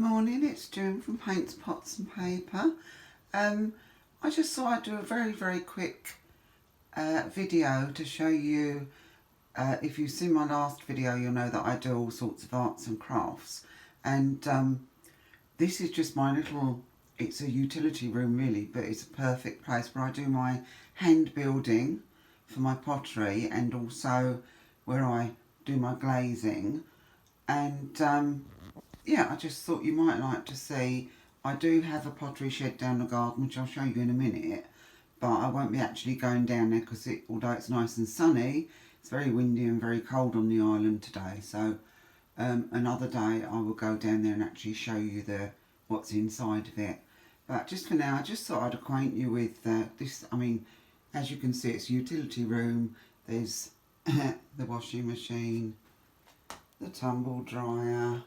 morning, it's June from Paintspotsandpaper. I just thought I'd do a very quick video to show you, if you've seen my last video you'll know that I do all sorts of arts and crafts, and this is just my little, it's a utility room really, but it's a perfect place where I do my hand building for my pottery and also where I do my glazing. And yeah, I just thought you might like to see. I do have a pottery shed down the garden, which I'll show you in a minute, but I won't be actually going down there because although it's nice and sunny, it's very windy and very cold on the island today. So another day I will go down there and actually show you what's inside of it. But just for now, I just thought I'd acquaint you with this. I mean, as you can see, it's a utility room. There's the washing machine, the tumble dryer,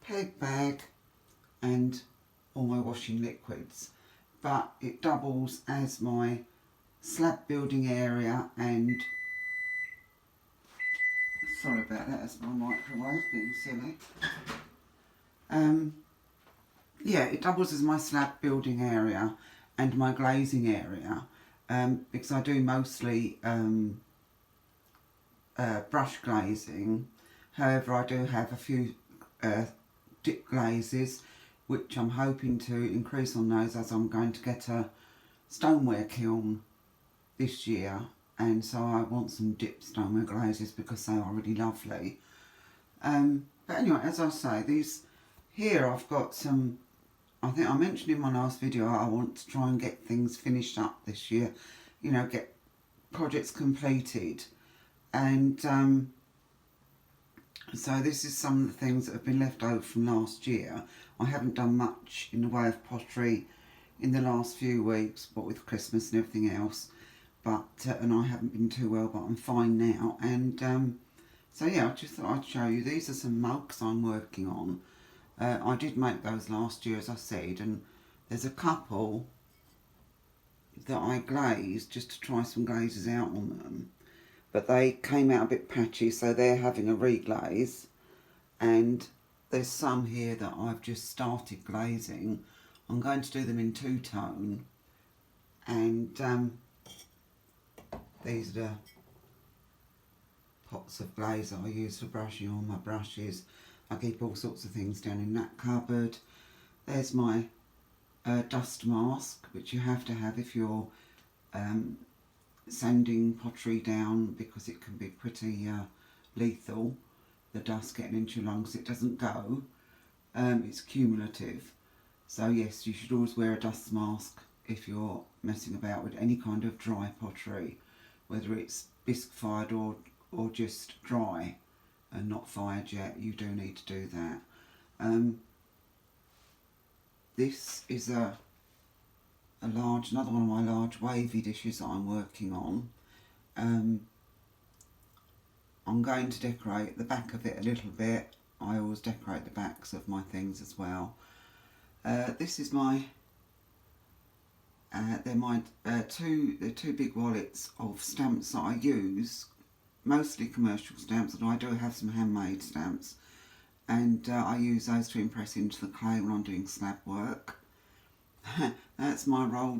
peg bag, and all my washing liquids. But it doubles as my slab building area, and sorry about that, that's my microwave being silly. Yeah, it doubles as my slab building area and my glazing area, because I do mostly brush glazing. However, I do have a few dip glazes, which I'm hoping to increase on those as I'm going to get a stoneware kiln this year, and so I want some dip stoneware glazes because they are really lovely. But anyway, as I say, these here I've got some, I think I mentioned in my last video, I want to try and get things finished up this year, you know, get projects completed. And so this is some of the things that have been left over from last year. I haven't done much in the way of pottery in the last few weeks, what with Christmas and everything else. But and I haven't been too well, but I'm fine now. And so yeah, I just thought I'd show you. These are some mugs I'm working on. I did make those last year, as I said, and there's a couple that I glazed just to try some glazes out on them. But they came out a bit patchy, so they're having a reglaze. And there's some here that I've just started glazing. I'm going to do them in two-tone. And these are the pots of glaze that I use for brushing all my brushes. I keep all sorts of things down in that cupboard. There's my dust mask, which you have to have if you're sanding pottery down, because it can be pretty lethal, the dust getting into your lungs. It doesn't go, it's cumulative, so yes, you should always wear a dust mask if you're messing about with any kind of dry pottery, whether it's bisque fired or just dry and not fired yet. You do need to do that. This is another one of my large wavy dishes that I'm working on. I'm going to decorate the back of it a little bit. I always decorate the backs of my things as well. This is my, they're my two big wallets of stamps that I use, mostly commercial stamps, and I do have some handmade stamps, and I use those to impress into the clay when I'm doing slab work. That's my roll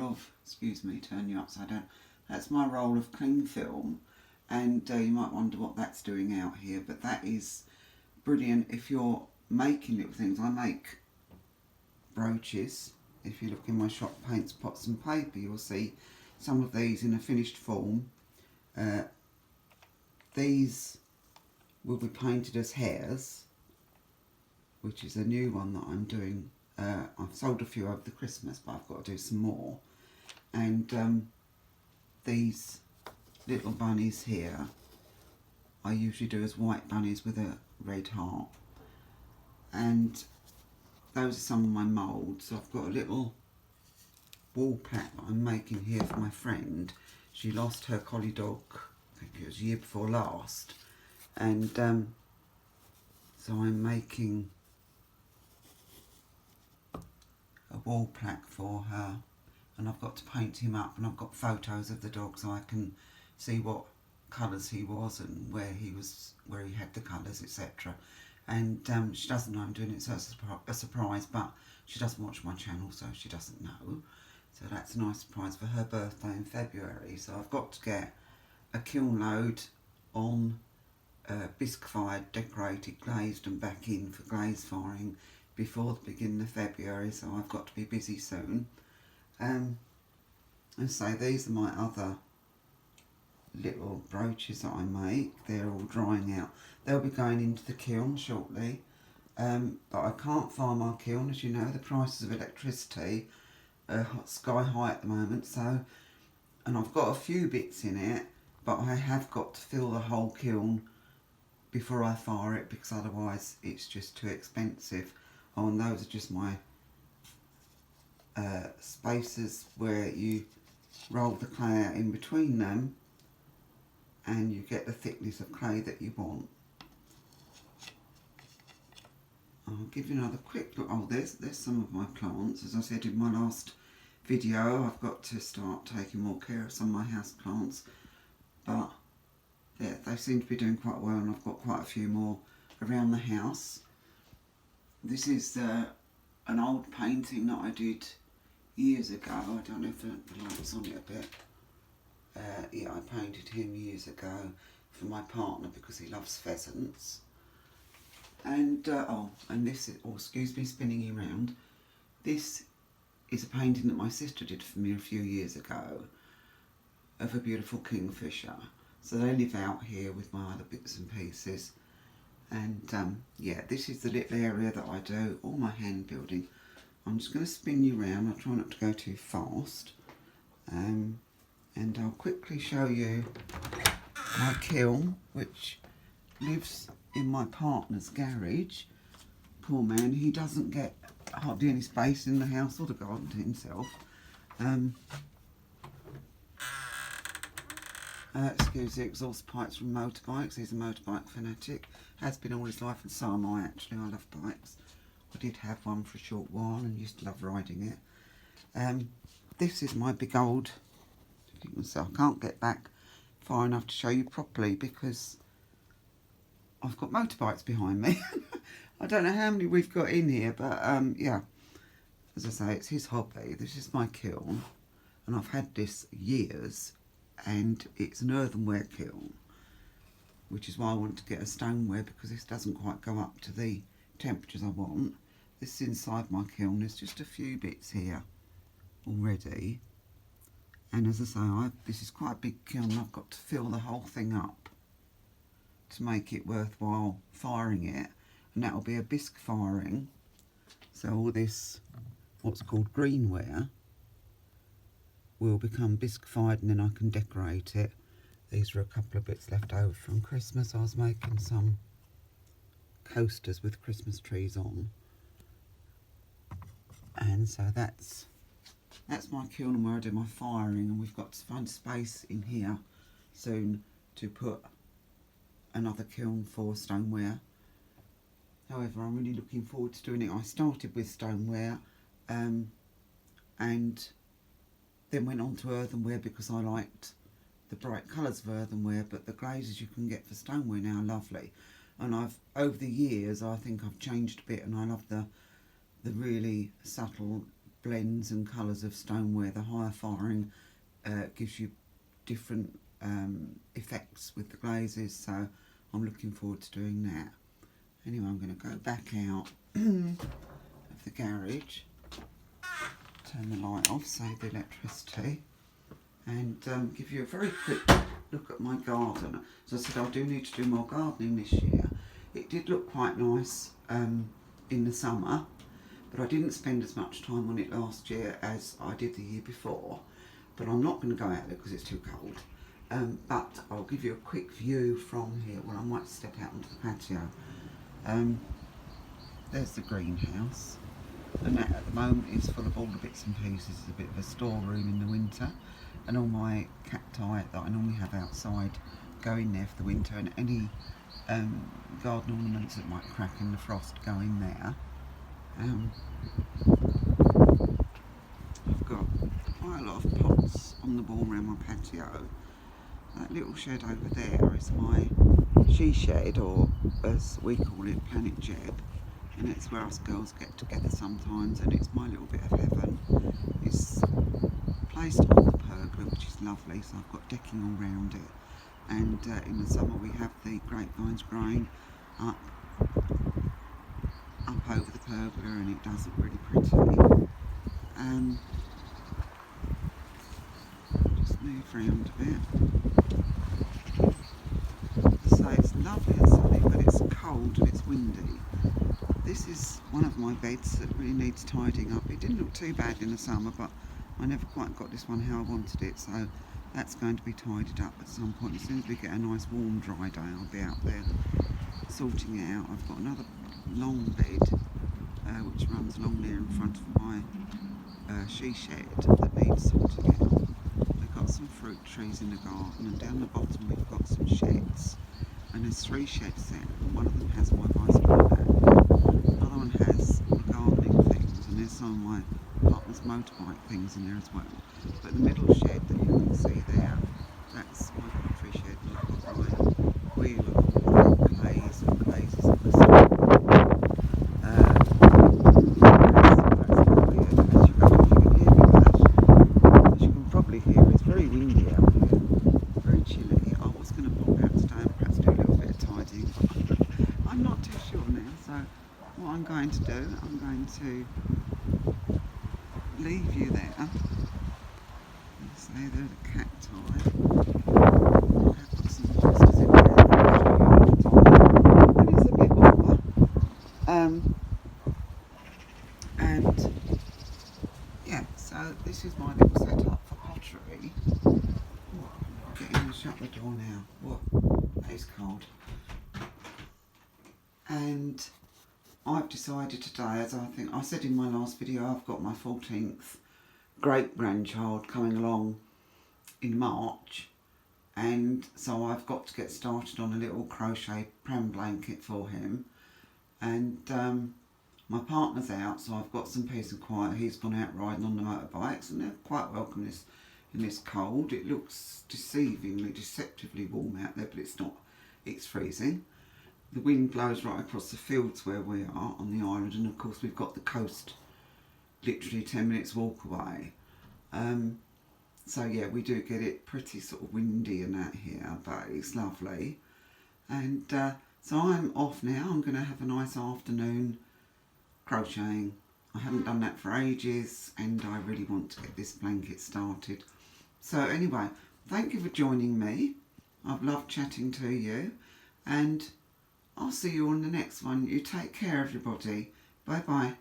of, excuse me, turn you upside down. That's my roll of cling film, and you might wonder what that's doing out here, but that is brilliant if you're making little things. I make brooches. If you look in my shop, Paintspotsandpaper, you'll see some of these in a finished form. These will be painted as hairs, which is a new one that I'm doing. I've sold a few over the Christmas, but I've got to do some more. And these little bunnies here, I usually do as white bunnies with a red heart. And those are some of my moulds. So I've got a little wall plaque that I'm making here for my friend. She lost her collie dog, I think it was the year before last. And so I'm making a wall plaque for her, and I've got to paint him up, and I've got photos of the dog so I can see what colours he was and where he had the colours, etc. and she doesn't know I'm doing it, so it's a surprise, but she doesn't watch my channel, so she doesn't know. So that's a nice surprise for her birthday in February. So I've got to get a kiln load on bisque fired, decorated, glazed and back in for glaze firing before the beginning of February, so I've got to be busy soon. And so these are my other little brooches that I make. They're all drying out. They'll be going into the kiln shortly, but I can't fire my kiln. As you know, the prices of electricity are sky high at the moment, so, and I've got a few bits in it, but I have got to fill the whole kiln before I fire it, because otherwise it's just too expensive. Oh, and those are just my spaces where you roll the clay out in between them and you get the thickness of clay that you want. I'll give you another quick look. Oh, there's some of my plants. As I said in my last video, I've got to start taking more care of some of my house plants, but yeah, they seem to be doing quite well, and I've got quite a few more around the house. This is an old painting that I did years ago. I don't know if the light's on it a bit. Yeah, I painted him years ago for my partner because he loves pheasants. And and this is, oh, excuse me, spinning you around. This is a painting that my sister did for me a few years ago of a beautiful kingfisher. So they live out here with my other bits and pieces. And yeah, this is the little area that I do all my hand building. I'm just going to spin you around. I'll try not to go too fast. And I'll quickly show you my kiln, which lives in my partner's garage. Poor man, he doesn't get hardly any space in the house or the garden to himself. Excuse the exhaust pipes from motorbikes. He's a motorbike fanatic. Has been all his life, and so am I actually. I love bikes. I did have one for a short while and used to love riding it. This is my big old, you can see, I can't get back far enough to show you properly because I've got motorbikes behind me. I don't know how many we've got in here, but yeah, as I say, it's his hobby. This is my kiln, and I've had this years, and it's an earthenware kiln, which is why I want to get a stoneware, because this doesn't quite go up to the temperatures I want. This is inside my kiln. There's just a few bits here already, and as I say, this is quite a big kiln. I've got to fill the whole thing up to make it worthwhile firing it, and that will be a bisque firing. So all this, what's called greenware, will become bisque fired, and then I can decorate it. These are a couple of bits left over from Christmas. I was making some coasters with Christmas trees on, and so that's my kiln where I do my firing, and we've got to find space in here soon to put another kiln for stoneware. However, I'm really looking forward to doing it. I started with stoneware and then went on to earthenware because I liked the bright colours of earthenware, but the glazes you can get for stoneware now are lovely. And over the years, I think I've changed a bit, and I love the really subtle blends and colours of stoneware. The higher firing gives you different effects with the glazes, so I'm looking forward to doing that. Anyway, I'm going to go back out of the garage, turn the light off, save the electricity, and give you a very quick look at my garden. As I said, I do need to do more gardening this year. It did look quite nice in the summer, but I didn't spend as much time on it last year as I did the year before. But I'm not going to go out there because it's too cold. But I'll give you a quick view from here. Well, I might step out onto the patio. There's the greenhouse, and that at the moment is full of all the bits and pieces. It's a bit of a storeroom in the winter, and all my cacti that I normally have outside go in there for the winter, and any garden ornaments that might crack in the frost go in there. I've got quite a lot of pots on the wall around my patio, That little shed over there is my she shed, or as we call it, Planet Jeb, and it's where us girls get together sometimes, and it's my little bit of heaven. It's placed on the pergola, which is lovely, so I've got decking all round it, and in the summer we have the grapevines growing up over the pergola, and it does look really pretty. Just move round a bit. So it's lovely and sunny, but it's cold and it's windy. This is one of my beds that really needs tidying up. It didn't look too bad in the summer, but I never quite got this one how I wanted it, so that's going to be tidied up at some point. As soon as we get a nice warm dry day, I'll be out there sorting it out. I've got another long bed which runs along there in front of my she shed that needs sorting out. We've got some fruit trees in the garden, and down the bottom we've got some sheds, and there's 3 sheds there, and one of them has my bicycle bag, another one has my gardening things, and there's some of my partner's motorbike things in there as well. But the middle shed that you can see there, that's my pottery shed, and I've got my wheel of clays and glazes on the side. What I'm going to do, I'm going to leave you there. So there are the cacti. I've got some posters in there, and it's a bit warmer. And yeah, so this is my little setup for pottery. I'm getting to shut the door now. Whoa, that is cold. And I've decided today, as I think I said in my last video, I've got my 14th great grandchild coming along in March, and so I've got to get started on a little crochet pram blanket for him. And my partner's out, so I've got some peace and quiet. He's gone out riding on the motorbikes, and they're quite welcome in this cold. It looks deceptively warm out there, but it's not. It's freezing. The wind blows right across the fields where we are on the island, and of course we've got the coast literally 10 minutes walk away. So yeah, we do get it pretty sort of windy and that here, but it's lovely. And so I'm off now. I'm going to have a nice afternoon crocheting. I haven't done that for ages, and I really want to get this blanket started. So anyway, thank you for joining me. I've loved chatting to you, and I'll see you on the next one. You take care, everybody. Bye bye.